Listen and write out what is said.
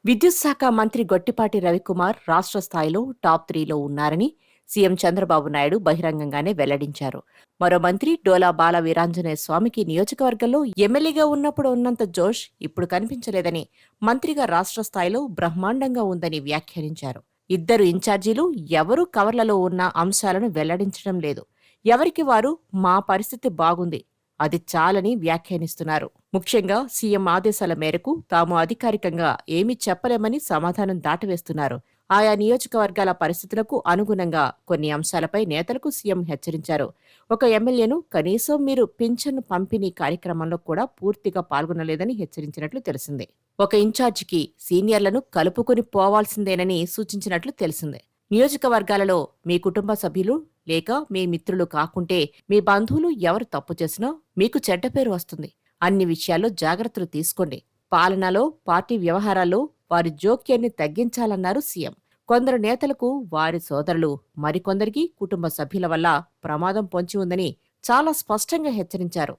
విద్యుత్ శాఖ మంత్రి గొట్టిపాటి రవికుమార్ రాష్ట్ర స్థాయిలో టాప్ 3లో ఉన్నారని సీఎం చంద్రబాబు నాయుడు బహిరంగంగానే వెల్లడించారు. మరో మంత్రి డోలా బాల వీరాంజనేయ స్వామికి నియోజకవర్గంలో ఎమ్మెల్యేగా ఉన్నప్పుడు ఉన్నంత జోష్ ఇప్పుడు కనిపించలేదని, మంత్రిగా రాష్ట్ర స్థాయిలో బ్రహ్మాండంగా ఉందని వ్యాఖ్యానించారు. ఇద్దరు ఇన్ఛార్జీలు ఎవరూ కవర్లలో ఉన్న అంశాలను వెల్లడించడం లేదు. ఎవరికి వారు మా పరిస్థితి బాగుంది, అది చాలని వ్యాఖ్యానిస్తున్నారు. ముఖ్యంగా సీఎం ఆదేశాల మేరకు తాము అధికారికంగా ఏమీ చెప్పలేమని సమాధానం దాటవేస్తున్నారు. ఆయా నియోజకవర్గాల పరిస్థితులకు అనుగుణంగా కొన్ని అంశాలపై నేతలకు సీఎం హెచ్చరించారు. ఒక ఎమ్మెల్యేను కనీసం మీరు పింఛను పంపిణీ కార్యక్రమంలో కూడా పూర్తిగా పాల్గొనలేదని హెచ్చరించినట్లు తెలిసింది. ఒక ఇన్ఛార్జికి సీనియర్లను కలుపుకొని పోవాల్సిందేనని సూచించినట్లు తెలిసింది. నియోజకవర్గాలలో మీ కుటుంబ సభ్యులు లేక మీ మిత్రులు కాకుంటే మీ బంధువులు ఎవరు తప్పు చేసినా మీకు చెడ్డ పేరు వస్తుంది. అన్ని విషయాల్లో జాగ్రత్తలు తీసుకోండి. పాలనలో, పార్టీ వ్యవహారాల్లో వారి జోక్యాన్ని తగ్గించాలన్నారు సీఎం. కొందరు నేతలకు వారి సోదరులు, మరికొందరికి కుటుంబ సభ్యుల వల్ల ప్రమాదం పొంచి ఉందని చాలా స్పష్టంగా హెచ్చరించారు.